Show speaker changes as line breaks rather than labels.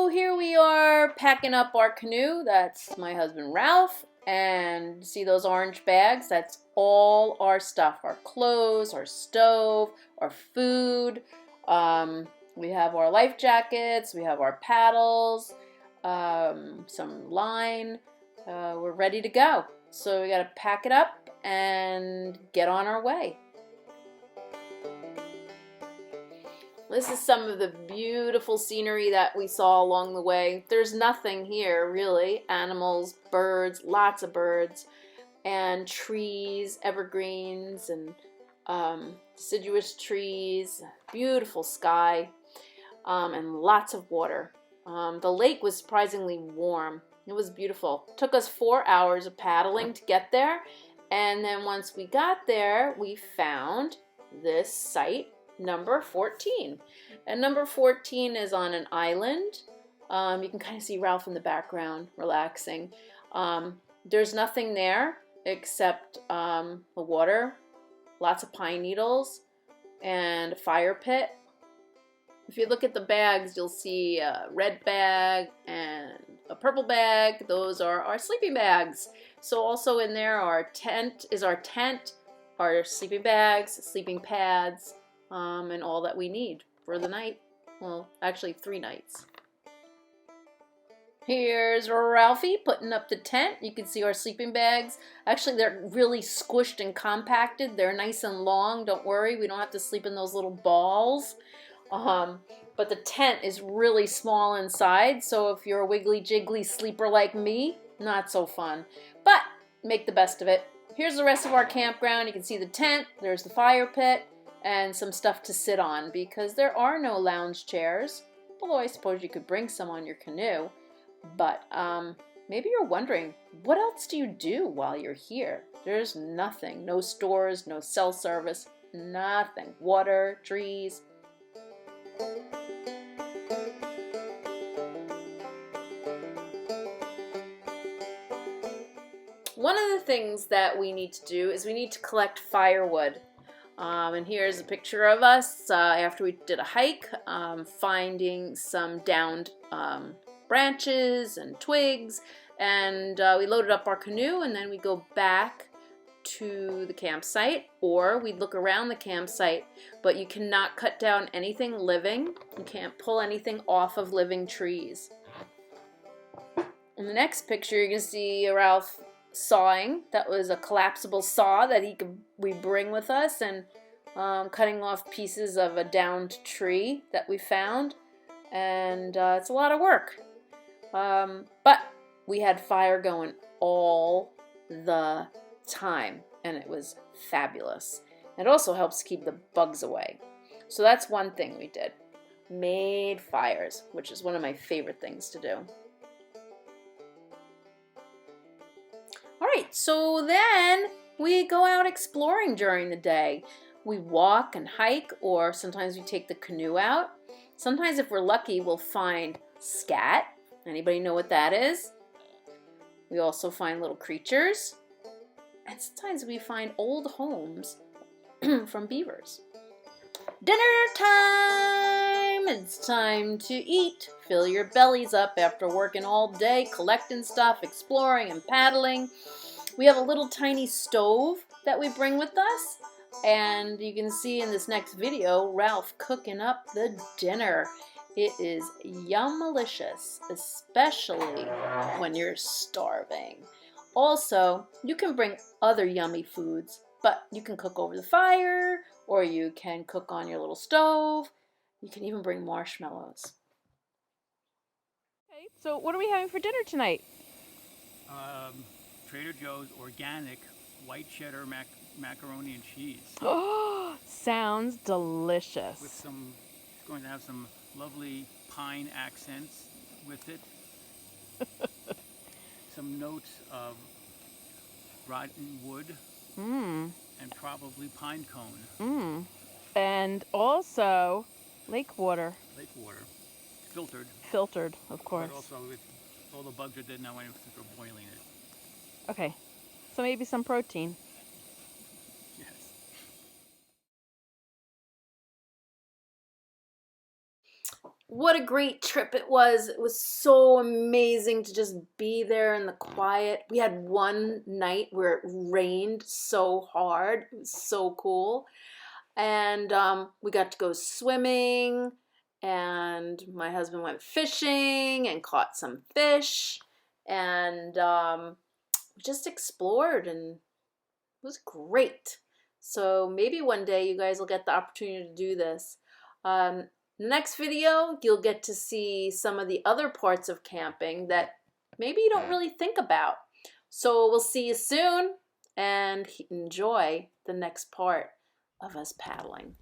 So here we are packing up our canoe. That's my husband Ralph. And see those orange bags? That's all our stuff. Our clothes, our stove, our food. We have our life jackets. We have our paddles, some line. We're ready to go. So we got to pack it up and get on our way. This is some of the beautiful scenery that we saw along the way. There's nothing here, really. Animals, birds, lots of birds, and trees, evergreens, and deciduous trees, beautiful sky, and lots of water. The lake was surprisingly warm. It was beautiful. It took us 4 hours of paddling to get there, and then once we got there, we found this site, number 14. And number 14 is on an island. You can kind of see Ralph in the background relaxing. There's nothing there except the water, lots of pine needles, and a fire pit. If you look at the bags, you'll see a red bag and a purple bag. Those are our sleeping bags. So also in there, our tent, our sleeping bags, sleeping pads, and all that we need for the night. Well, actually 3 nights. Here's Ralphie putting up the tent. You can see our sleeping bags. Actually, they're really squished and compacted. They're nice and long. Don't worry, we don't have to sleep in those little balls. But the tent is really small inside, so if you're a wiggly jiggly sleeper like me, not so fun. But make the best of it. Here's the rest of our campground. You can see the tent, there's the fire pit, and some stuff to sit on because there are no lounge chairs, although I suppose you could bring some on your canoe. But maybe you're wondering, what else do you do while you're here? There's nothing. No stores, no cell service, nothing. Water, trees. One of the things that we need to do is we need to collect firewood. And here's a picture of us after we did a hike, finding some downed branches and twigs, and we loaded up our canoe, and then we go back to the campsite, or we'd look around the campsite, but you cannot cut down anything living. You can't pull anything off of living trees. In the next picture, you're going to see Ralph sawing. That was a collapsible saw that we bring with us, and cutting off pieces of a downed tree that we found, and it's a lot of work. But we had fire going all the time, and it was fabulous. It also helps keep the bugs away. So that's one thing we did. Made fires, which is one of my favorite things to do. Alright, so then we go out exploring during the day. We walk and hike, or sometimes we take the canoe out. Sometimes if we're lucky, we'll find scat. Anybody know what that is? We also find little creatures. And sometimes we find old homes from beavers. Dinner time! It's time to eat. Fill your bellies up after working all day, collecting stuff, exploring and paddling. We have a little tiny stove that we bring with us. And you can see in this next video, Ralph cooking up the dinner. It is yum-malicious, especially when you're starving. Also, you can bring other yummy foods, but you can cook over the fire, or you can cook on your little stove. You can even bring marshmallows. Okay, so what are we having for dinner tonight?
Trader Joe's organic white cheddar macaroni and cheese.
Oh, sounds delicious.
With some, it's going to have some lovely pine accents with it. Some notes of rotten wood. And probably pine cone.
And also lake water.
Lake water. Filtered.
Filtered, of course.
But also with all the bugs are dead now since we're boiling it.
Okay, so maybe some protein.
Yes.
what a great trip it was. It was so amazing to just be there in the quiet. We had one night where it rained so hard. It was so cool. And we got to go swimming, and my husband went fishing and caught some fish, and just explored, and it was great. So maybe one day you guys will get the opportunity to do this. The next video, you'll get to see some of the other parts of camping that maybe you don't really think about. So we'll see you soon, and enjoy the next part of us paddling.